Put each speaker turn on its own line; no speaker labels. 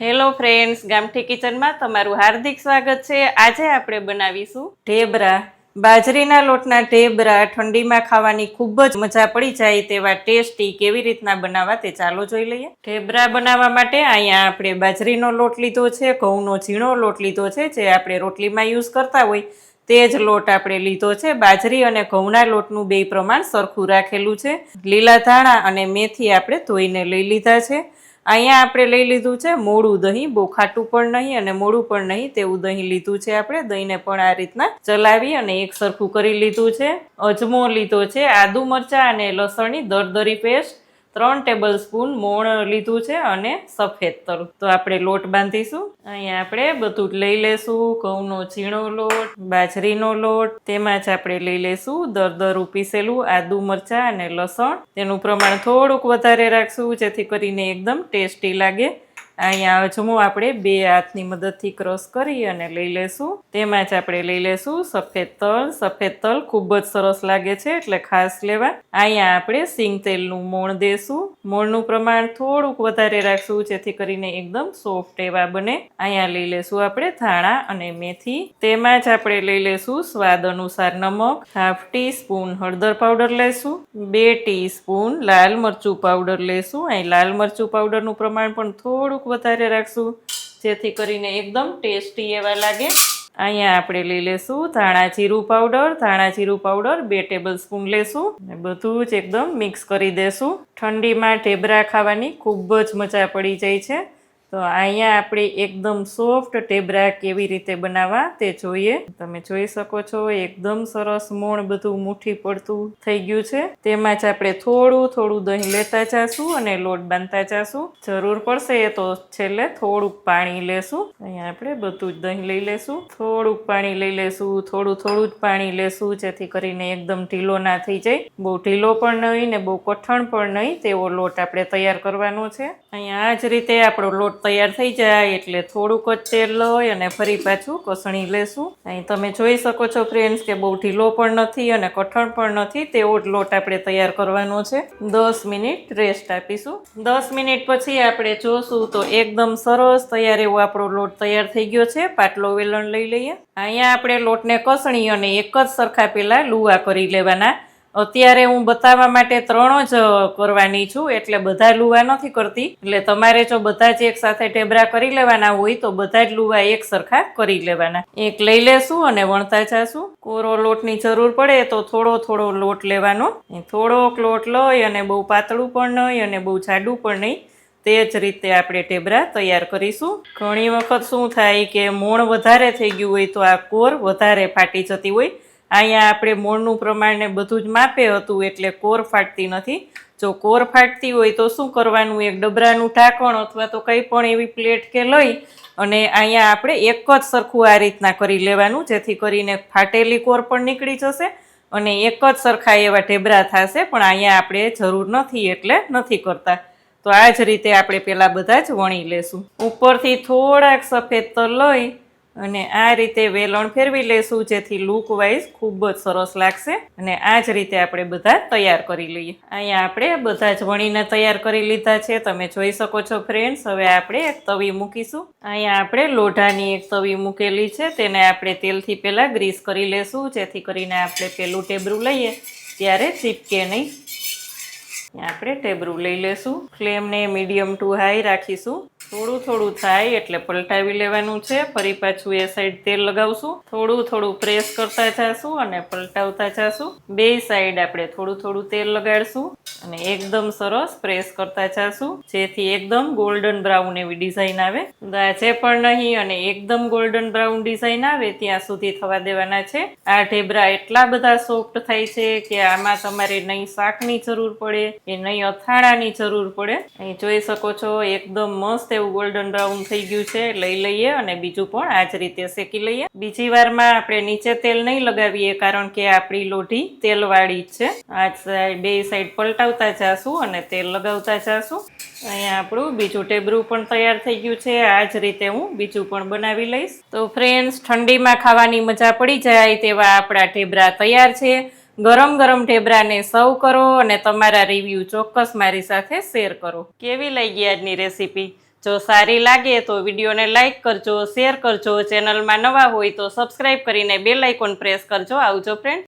Hello friends, ગામઠી કિચનમાં તમારું હાર્દિક સ્વાગત છે। આજે આપણે બનાવીશું ઢેબરા। બાજરીના લોટના ઢેબરા ઠંડીમાં ખાવાની ખૂબ જ મજા પડી જાય તેવા ટેસ્ટી કેવી રીતના બનાવવા તે ચાલો જોઈ લઈએ। ઢેબરા બનાવવા માટે અહીંયા આપણે બાજરીનો લોટ લીધો છે, ઘઉંનો ઝીણો લોટ લીધો છે, જે આપણે રોટલીમાં યુઝ કરતા હોય તે જ લોટ આપણે લીધો છે। બાજરી અને ઘઉંના લોટનું બે પ્રમાણ સરખું રાખેલું છે। લીલા ધાણા અને મેથી આપણે ધોઈને લઈ લીધા છે। અહીંયા આપણે લઈ લીધું છે મોળું દહીં, બહુ ખાટું પણ નહીં અને મોળું પણ નહીં તેવું દહીં લીધું છે। આપણે દહીંને પણ આ રીતના ચલાવી અને એક સરખું કરી લીધું છે। અજમો લીધો છે, આદુ મરચાં અને લસણની દરદરી પેસ્ટ, 3 ટેબલ સ્પૂન મોણ લીધું છે અને સફેદ તલ। તો આપણે લોટ બાંધીશું। અહીંયા આપણે બધું જ લઈ લેશું, ઘઉંનો ઝીણો લોટ, બાજરીનો લોટ, તેમાં જ આપણે લઈ લેશું દરદરું પીસેલું આદુ મરચાં અને લસણ। તેનું પ્રમાણ થોડુંક વધારે રાખશું જેથી કરીને એકદમ ટેસ્ટી લાગે। અહીંયા અજમો આપણે 2 હાથની મદદથી ક્રશ કરી અને લઈ લેશું। તેમાં જ આપણે લઈ લેશું સફેદ તલ। સફેદ તલ ખૂબ જ સરસ લાગે છે એટલે ખાસ લેવા। અહીંયા આપણે સિંગ તેલનું મોણ દેશું। મોણનું પ્રમાણ થોડુંક વધારે રાખશું જેથી કરીને એકદમ સોફ્ટ એવા બને। અહીંયા લઈ લેશું આપણે ધાણા અને મેથી। તેમાં જ આપણે લઈ લેશું સ્વાદ અનુસાર નમક, 1/2 ટીસ્પૂન હળદર પાવડર લેશું, 2 ટીસ્પૂન લાલ મરચું પાવડર લેશું। અહીં લાલ મરચું પાવડરનું પ્રમાણ પણ થોડુંક વધારે રાખશું જેથી કરીને એકદમ ટેસ્ટી એવા લાગે। અહીંયા આપણે લઈ લેશું ધાણા જીરું પાવડર। ધાણા જીરું પાવડર 2 ટેબલ સ્પૂન લેશું અને બધું જ એકદમ મિક્સ કરી દેશું। ઠંડીમાં ઢેબરા ખાવાની ખૂબ જ મજા પડી જાય છે। તો અહીંયા આપણે એકદમ સોફ્ટ ઢેબરા કેવી રીતે બનાવવા તે જોઈએ। તમે જોઈ શકો છો એકદમ સરસ મોણ બધું મુઠ્ઠી પડતું થઈ ગયું છે। તેમાં જ આપણે થોડું થોડું દહીં લેતા જાશું અને લોટ બાંધતા જાશું। જરૂર પડશે તો છેલ્લે થોડુંક પાણી લેશું। અહીંયા આપણે બધું જ દહીં લઈ લેશું, થોડુંક પાણી લઈ લેશું, થોડું જ પાણી લેશું જેથી કરીને એકદમ ઢીલો ના થઈ જાય। બહુ ઢીલો પણ નહીં ને બહુ કઠણ પણ નહીં તેવો લોટ આપણે તૈયાર કરવાનો છે। અહીંયા આ જ રીતે આપણો લોટ તૈયાર થઈ જાય એટલે થોડુંક જ તેલ લઈ અને ફરી પાછું કસણી લેશું। અહીં તમે જોઈ શકો છો ફ્રેન્ડ્સ કે બહુ ઢીલો પણ નથી અને કઠણ પણ નથી તેવો જ લોટ આપણે તૈયાર કરવાનો છે। 10 મિનિટ રેસ્ટ આપીશું। 10 મિનિટ પછી આપણે જોશું તો એકદમ સરસ તૈયાર એવો આપણો લોટ તૈયાર થઈ ગયો છે। પાટલો વેલણ લઈ લઈએ। અહીંયા આપણે લોટને કસણી અને એક જ સરખા પેલા લુવા કરી લેવાના। અત્યારે હું બતાવવા માટે 3 જ કરવાની છું એટલે બધા લુવા નથી કરતી। એટલે તમારે જો બધા જ એક સાથે ઢેબરા કરી લેવાના હોય તો બધા જ લુવા એક સરખા કરી લેવાના। એક લઈ લેશું અને વણતા જાશું। કોરો લોટની જરૂર પડે તો થોડો લોટ લેવાનો। થોડોક લોટ લઈ અને બહુ પાતળું પણ નહીં અને બહુ જાડું પણ નહીં, તે જ રીતે આપણે ઢેબરા તૈયાર કરીશું। ઘણી વખત શું થાય કે મોણ વધારે થઈ ગયું હોય તો આ કોર વધારે ફાટી જતી હોય। અહીંયા આપણે મોણનું પ્રમાણ ને બધું જ માપે હતું એટલે કોર ફાટતી નથી। જો કોર ફાટતી હોય તો શું કરવાનું, એક ડબરાનું ઢાંકણ અથવા તો કંઈ પણ એવી પ્લેટ કે લઈ અને અહીંયા આપણે એક જ સરખું આ રીતના કરી લેવાનું જેથી કરીને ફાટેલી કોર પણ નીકળી જશે અને એક જ સરખા એવા ઢેબરા થશે। પણ અહીંયા આપણે જરૂર નથી એટલે નથી કરતા। તો આ જ રીતે આપણે પેલા બધા જ વણી લેશું। ઉપરથી થોડાક સફેદ તલ લઈ અને આ રીતે વેલણ ફેરવી લેશું જેથી લુક વાઇઝ ખૂબ જ સરસ લાગશે। અને આ જ રીતે આપણે બધા તૈયાર કરી લઈએ। અહીંયા આપણે બધા જ વણીને તૈયાર કરી લીધા છે, તમે જોઈ શકો છો ફ્રેન્ડ્સ। હવે આપણે એક તવી મૂકીશું। અહીંયા આપણે લોઢાની એક તવી મૂકેલી છે, તેને આપણે તેલથી પહેલાં ગ્રીસ કરી લેશું જેથી કરીને આપણે પેલું ઢેબરું લઈએ ત્યારે ચીપકે નહીં। આપણે ઢેબરું લઈ લેશું। ફ્લેમને મીડિયમ ટુ હાઈ રાખીશું। થોડું થાય એટલે પલટાવી લેવાનું છે। ફરી પાછું એ સાઈડ તેલ લગાવશું, થોડું પ્રેસ કરતા જાશું અને પલટાવતા જાશું। બે સાઈડ આપણે થોડું તેલ લગાડશું અને એકદમ સરસ પ્રેસ કરતા જાશું જેથી એકદમ ગોલ્ડન બ્રાઉન એવી ડિઝાઇન આવે। દાજે પણ નહીં અને એકદમ ગોલ્ડન બ્રાઉન ડિઝાઇન આવે ત્યાં સુધી થવા દેવાના છે। આ ઢેબરા એટલા બધા સોફ્ટ થાય છે કે આમાં તમારે નહીં શાકની જરૂર પડે કે નહીં અથાણાની જરૂર પડે। અહીં જોઈ શકો છો એકદમ મસ્ત એવું ગોલ્ડન બ્રાઉન થઈ ગયું છે। લઈ લઈએ અને બીજું પણ આ જ રીતે શેકી લઈએ। બીજી વારમાં આપણે નીચે તેલ નહીં લગાવીએ કારણ કે આપણી લોઢી તેલવાળી જ છે। આ સાઈડ બે સાઈડ પલટાવતા જાશું અને તેલ લગાવતા જાશું। અહીંયા આપણું બીજું ઢેબરું પણ તૈયાર થઈ ગયું છે। આ જ રીતે હું બીજું પણ બનાવી લઈશ। તો ફ્રેન્ડ્સ, ઠંડીમાં ખાવાની મજા પડી જાય તેવા આપણા ઢેબરા તૈયાર છે। ગરમ ઢેબરાને સર્વ કરો અને તમારા રિવ્યૂ ચોક્કસ મારી સાથે શેર કરો। કેવી લાગી આજની રેસીપી? જો સારી લાગે તો વિડીયોને લાઇક કરજો, શેર કરજો, ચેનલમાં નવા હોય તો સબસ્ક્રાઇબ કરીને બેલ આઇકોન પ્રેસ કરજો. આવજો ફ્રેન્ડ.